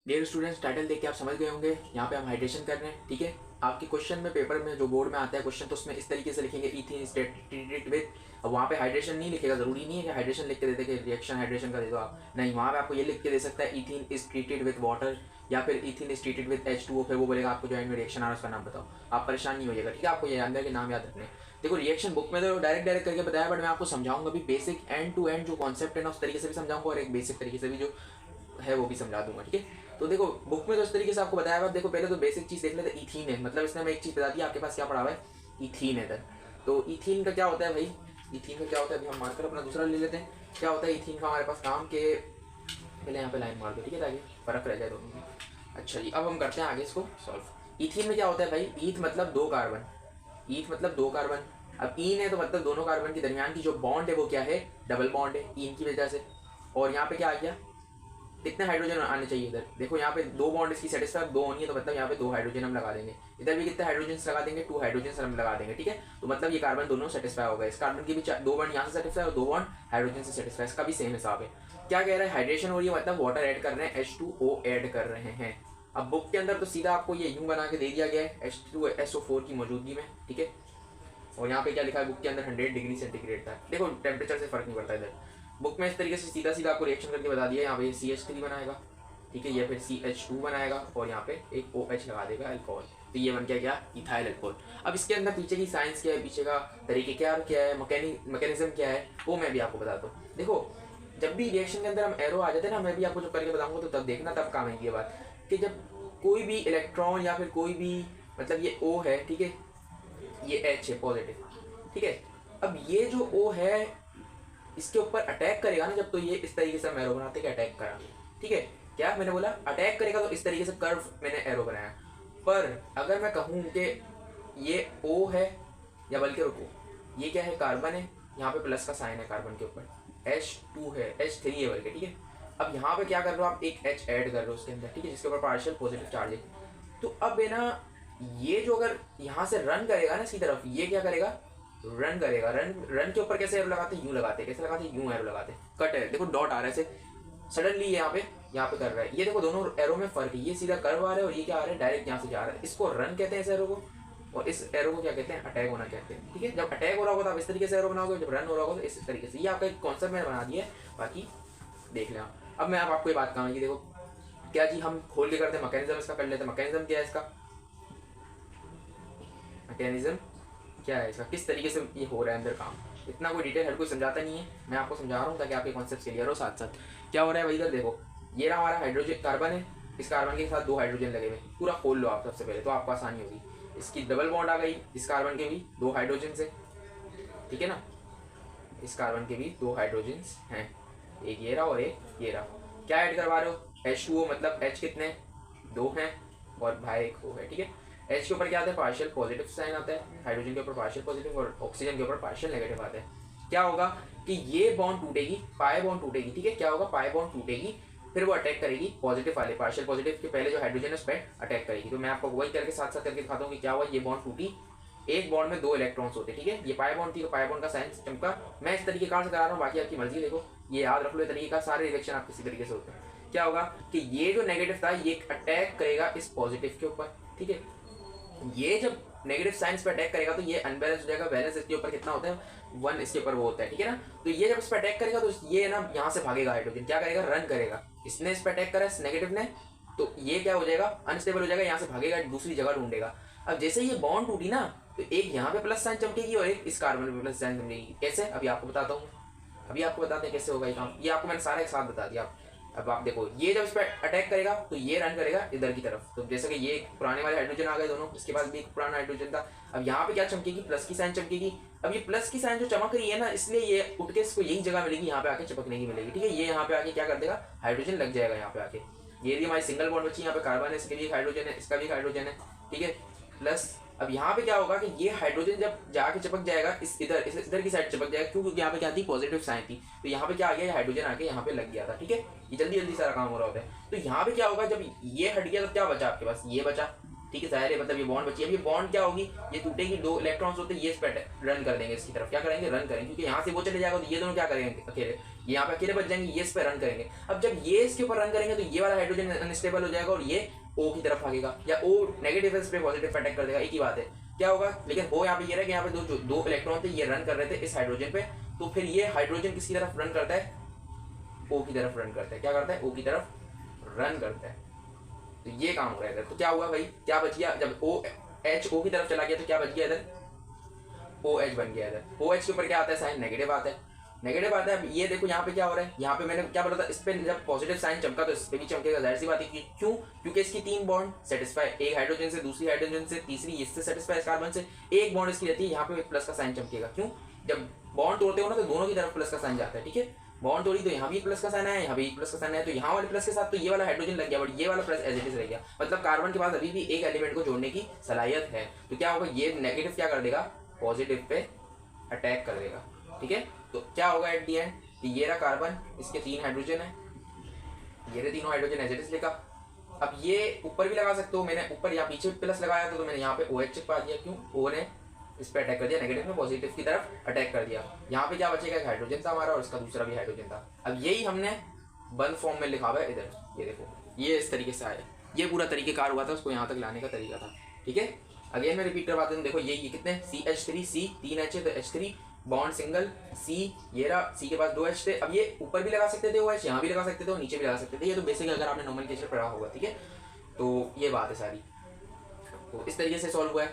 Dear students, title देख के आप समझ गए होंगे यहाँ पे हम हाइड्रेशन कर रहे हैं। ठीक है, आपके क्वेश्चन में पेपर में जो बोर्ड में आता है क्वेश्चन, तो उसमें इस तरीके से लिखेंगे इथीन इज ट्रीटेड विद। अब वहाँ पे हाइड्रेशन नहीं लिखेगा, जरूरी नहीं है कि हाइड्रेशन लिख के देते कि रिएक्शन हाइड्रेशन का दे दो आप, नहीं, वहाँ पे आपको ये लिख के दे सकता है ethene is treated with water या फिर ethene is treated with H2O। फिर वो बोलेगा आपको जो एंड में रिएक्शन आ रहा है उसका नाम बताओ, आप परेशान नहीं होइएगा। ठीक है, आपको ये अंदर के नाम याद रखने। देखो रिएक्शन बुक में तो डायरेक्ट करके बताया, बट मैं आपको समझाऊंगा भी बेसिक एंड टू एंड जो कॉन्सेप्ट है ना उस तरीके से भी समझाऊंगा, और एक बेसिक तरीके से भी जो है वो भी समझा दूंगा। ठीक है, तो देखो बुक में तो इस तरीके से आपको बताया हुआ। देखो पहले तो बेसिक चीज देख लेते, इथीन है, मतलब इसने हमें एक चीज बता दी, आपके पास क्या पड़ा हुआ है, इथीन है इधर। तो इथीन का क्या होता है भाई, इथीन का क्या होता है, अभी हम मार्कर अपना दूसरा ले लेते हैं। क्या होता है इथीन का हमारे पास काम के, पहले यहाँ पे लाइन मार दो, ठीक है, ताकि फर्क रह जाए दोनों में। अच्छा जी, अब हम करते हैं आगे इसको सॉल्व। इथीन में क्या होता है भाई, ईथ मतलब दो कार्बन, ईथ मतलब दो कार्बन। अब ईन है तो मतलब दोनों कार्बन के दरमियान की जो बॉन्ड है वो क्या है, डबल बॉन्ड है ईन की वजह से। और यहाँ पे क्या आ गया, कितने हाइड्रोजन आने चाहिए इधर, देखो यहाँ पे दो बॉन्ड इसकी सेटिस्फाई दो होनी है, तो मतलब यहाँ पे दो हाइड्रोजन हम लगा देंगे। इधर भी कितने हाइड्रोजन लगा देंगे, टू हाइड्रोजन हम लगा देंगे। ठीक है, तो मतलब ये कार्बन दोनों सेटिस्फाई हो गए। इस कार्बन की भी दो बॉन्ड यहाँ से सेटिस्फाई और दो बॉन्ड हाइड्रोजन से सेटिस्फाई, इसका भी सेम हिसाब है। क्या कह रहा है, हाइड्रेशन हो रही है मतलब वाटर ऐड कर रहे हैं, H2O ऐड कर रहे हैं। अब बुक के अंदर तो सीधा आपको ये यूं बना के दे दिया गया है H2SO4 की मौजूदगी में। ठीक है, और यहाँ पे क्या लिखा है बुक के अंदर 100 डिग्री सेंटीग्रेड था। देखो टेम्परेचर से फर्क नहीं पड़ता इधर, बुक में इस तरीके से सीधा सीधा आपको रिएक्शन करके बता दिया। यहाँ पे CH3 बनाएगा, ठीक है, ये फिर CH2 बनाएगा और यहाँ पे एक OH लगा देगा अल्कोहल, तो ये बन गया क्या, इथाइल अल्कोहल। अब इसके अंदर पीछे की साइंस क्या है, पीछे का तरीके क्या है, मैकेनिज्म क्या है, वो मैं भी आपको बताता हूँ। देखो जब भी रिएक्शन के अंदर हम एरो आ जाते हैं ना, मैं भी आपको जो करके बताऊंगा तो तब देखना, तब काम आएगी ये बात कि जब कोई भी इलेक्ट्रॉन या फिर कोई भी, मतलब ये O है, ठीक है, ये H है पॉजिटिव, ठीक है। अब ये जो O है इसके ऊपर अटैक करेगा ना जब, तो ये इस तरीके से हम एरो बनाते हैं, अटैक करा, ठीक है, क्या मैंने बोला अटैक करेगा, तो इस तरीके से कर्व मैंने एरो बनाया। पर अगर मैं कहूँ कि ये O है, या बल्कि रुको, ये क्या है, कार्बन है, यहाँ पे प्लस का साइन है कार्बन के ऊपर, H2 है, H3 है बल्कि, ठीक है। अब यहाँ पे क्या कर रहे हो आप, एक H ऐड कर रहे हो उसके अंदर, ठीक है, जिसके ऊपर पार्शियल पॉजिटिव चार्ज है। तो अब है ना, ये जो अगर यहाँ से रन करेगा ना इसकी तरफ, ये क्या करेगा, रन करेगा। रन के ऊपर कैसे एरो लगाते हैं, यूं लगाते हैं, कैसे लगाते हैं, यूं एरो लगाते हैं, कट है, देखो डॉट आ रहा है ऐसे सडनली यहाँ पे कर रहा है। ये देखो दोनों एरो में फर्क है, ये सीधा कर्व आ रहा है और ये क्या आ रहा है, डायरेक्ट यहाँ से जा रहा है। इसको रन कहते हैं इस एरो को, और इस एरो को क्या कहते हैं, अटैक होना कहते हैं। ठीक है, जब अटैक हो रहा होगा तो आप इस तरीके से एरो बनाओगे, जब रन हो रहा होगा तो इस तरीके से। ये आपका एक कॉन्सेप्ट मैंने बना दिया है, बाकी देख लें। अब मैं आपको ये बात कहूँगी कि देखो क्या जी, हम खोल के करते हैं मैकेनिज्म इसका, कर लेते हैं। मैकेनिज्म क्या है इसका, मैकेनिज्म क्या है इसका, किस तरीके से ये हो रहा है अंदर काम, इतना कोई डिटेल हर कोई समझाता नहीं है, मैं आपको समझा रहा हूँ ताकि आपके कॉन्सेप्ट क्लियर हो। साथ साथ क्या हो रहा है भाई, इधर देखो, ये रहा हमारा हाइड्रोजन कार्बन है, इस कार्बन के साथ दो हाइड्रोजन लगे हुए, पूरा खोल लो आप सबसे पहले, तो आपको आसानी होगी। इसकी डबल बॉन्ड आ गई, इस कार्बन के भी दो हाइड्रोजन से, ठीक है ना, इस कार्बन के भी दो हाइड्रोजन हैं, एक ये रहा और एक ये रहा। क्या ऐड करवा रहे हो, H2O, मतलब H कितने, दो हैं, और भाई एक O है, ठीक है। H के ऊपर क्या आता है, पार्शियल पॉजिटिव साइन आता है, हाइड्रोजन के ऊपर पार्शियल पॉजिटिव और ऑक्सीजन के ऊपर पार्शियल नेगेटिव आता है। क्या होगा कि ये बॉन्ड टूटेगी, पाई बॉन्ड टूटेगी, ठीक है, क्या होगा, पाई बॉन्ड टूटेगी, फिर वो अटैक करेगी पॉजिटिव वाले, पार्शियल पॉजिटिव के पहले जो हाइड्रोजन है उस पर अटैक करेगी। तो मैं आपको वही करके साथ साथ करके दिखाता हूँ कि क्या हुआ, ये बॉन्ड टूटी, एक बॉन्ड में दो इलेक्ट्रॉन्स होते, ठीक है, ये पाई बॉन्ड थी तो पाई बॉन्ड का साइन चमका। मैं इस तरीके कार से करा रहा हूँ, बाकी आपकी मर्जी, देखो ये याद रख लो, तरीके का सारे रिएक्शन आप किसी तरीके से होते हैं। क्या होगा कि ये जो नेगेटिव था ये अटैक करेगा इस पॉजिटिव के ऊपर, ठीक है, ये जब नेगेटिव साइंस पे अटैक करेगा तो ये अनबैलेंस हो जाएगा, बैलेंस इसके ऊपर कितना होता है, 1 इसके ऊपर वो होता है, ठीक है ना। तो ये जब इस पर अटैक करेगा तो ये ना यहाँ से भागेगा हाइड्रोजन, क्या करेगा, रन करेगा, इसने इस पर अटैक करा इस नेगेटिव ने, तो ये क्या हो जाएगा, अनस्टेबल हो जाएगा, यहाँ से भागेगा, दूसरी जगह ढूंढेगा। अब जैसे ये बॉन्ड टूटी ना, तो एक यहाँ पे प्लस साइन चमकेगी और एक इस कार्बन पे प्लस साइन चमकेगी। कैसे, अभी आपको बताता हूँ, अभी आपको बताते हैं कैसे होगा ये काम, ये आपको मैंने सारा एक साथ बता दिया। अब आप देखो, ये जब इस पर अटैक करेगा तो ये रन करेगा इधर की तरफ, तो जैसे कि ये पुराने वाले हाइड्रोजन आ गए दोनों, इसके पास भी एक पुराना हाइड्रोजन था। अब यहाँ पे क्या चमकेगी, प्लस की साइन चमकेगी। अब ये प्लस की साइन जो चमक रही है ना, इसलिए ये उठ के इसको यही जगह मिलेगी, यहाँ पे आके चिपकने की मिलेगी, ठीक है। ये यहाँ पे आके क्या कर देगा, हाइड्रोजन लग जाएगा यहाँ पे आके। ये भी हमारी सिंगल बॉन्ड बची, यहाँ पे कार्बन है, इसके भी हाइड्रोजन है, इसका भी हाइड्रोजन है, ठीक है, प्लस। अब यहाँ पे क्या होगा कि ये हाइड्रोजन जब जाके चिपक जाएगा इस इधर की साइड चिपक जाएगा, क्योंकि यहाँ पे क्या थी, पॉजिटिव साइन थी, तो यहाँ पे क्या आ गया, हाइड्रोजन आके यहाँ पे लग गया था, ठीक है। ये जल्दी जल्दी सारा काम हो रहा होता है। तो यहाँ पे क्या होगा, जब ये हट गया तो क्या बचा आपके पास, ये बचा, ठीक है, जाहिर है मतलब ये बॉन्ड बची है। अब ये बॉन्ड क्या होगी, ये टूटेगी, 2 इलेक्ट्रॉन्स होते हैं, ये इस पर रन कर देंगे, इसकी तरफ क्या करेंगे, रन करेंगे, क्योंकि यहाँ से वो चले जाएगा तो ये दोनों क्या करेंगे अकेले, ये यहाँ पे अकेले बच जाएंगे, ये इस पर रन करेंगे। अब जब ये इसके ऊपर रन करेंगे तो ये वाला हाइड्रोजन अनस्टेबल हो जाएगा और ये O की तरफ भागेगा, या O नेगेटिव है इस पे पॉजिटिव अटैक कर देगा, एक ही बात है। क्या होगा, लेकिन हो यहाँ पे ये रहा कि यहाँ पे दो इलेक्ट्रॉन थे, ये रन कर रहे थे इस हाइड्रोजन पे, तो फिर ये हाइड्रोजन किसकी तरफ रन करता है, O की तरफ रन करता है। क्या करता है, O की तरफ रन करता है। तो ये काम हो रहा है इधर। तो क्या हुआ भाई, क्या बच गया, जब OH की तरफ चला गया तो क्या बच गया इधर, OH बन गया इधर। OH के ऊपर क्या आता है, साइन नेगेटिव आता है, नेगेटिव आता है। अब ये देखो यहाँ पे क्या हो रहा है, यहाँ पे मैंने क्या बोला था, इस पे जब पॉजिटिव साइन चमका तो इस पे भी चमकेगा, जाहिर सी बात है। क्यों, क्योंकि इसकी 3 बॉन्ड सेटिस्फाई, एक हाइड्रोजन से, दूसरी हाइड्रोजन से, तीसरी इससे सेटिस्फाई, कार्बन से एक बॉन्ड इसकी रहती है, यहाँ पे प्लस का साइन चमकेगा। क्यों, जब बॉन्ड तोड़ते हो ना तो दोनों की तरफ प्लस का साइन जाता है, ठीक है। बॉन्ड तोड़ी तो यहाँ भी प्लस का साइन आया, यहाँ भी प्लस का साइन आया, तो यहाँ वाले प्लस के साथ तो ये वाला हाइड्रोजन लग गया, बट ये वाला प्लस एज इट इज रह गया। मतलब कार्बन के पास अभी भी एक एलिमेंट को जोड़ने की सलाहियत है। तो क्या होगा, ये नेगेटिव क्या कर देगा, पॉजिटिव पे अटैक कर देगा, ठीक है। तो क्या होगा एट दी एंड, ये रहा कार्बन, इसके 3 हाइड्रोजन है, ये रहे तीनों हाइड्रोजन एज इट इज लिखा। अब ये ऊपर भी लगा सकते हो, मैंने ऊपर यहाँ पीछे प्लस लगाया था तो मैंने यहाँ पे OH चिपका दिया। क्यों, O ने इस पे अटैक कर दिया, नेगेटिव में पॉजिटिव की तरफ अटैक कर दिया। यहाँ पे क्या बचेगा, एक हाइड्रोजन था हमारा और इसका दूसरा भी हाइड्रोजन था। अब यही हमने बंद फॉर्म में लिखा हुआ है इधर, ये देखो, ये इस तरीके से आया, ये पूरा तरीकेकार हुआ था, उसको यहाँ तक लाने का तरीका था, ठीक है। अगेन मैं रिपीट करवाता हूँ, देखो ये कितने, CH3, C 3 H है तो H3 बॉन्ड सिंगल, C ये रहा, C के पास 2 H थे। अब ये ऊपर भी लगा सकते थे OH, यहाँ भी लगा सकते थे और नीचे भी लगा सकते थे, ये तो बेसिक अगर आपने नोमेनक्लेचर पढ़ा होगा, ठीक है। तो ये बात है सारी, तो इस तरीके से सॉल्व हुआ है।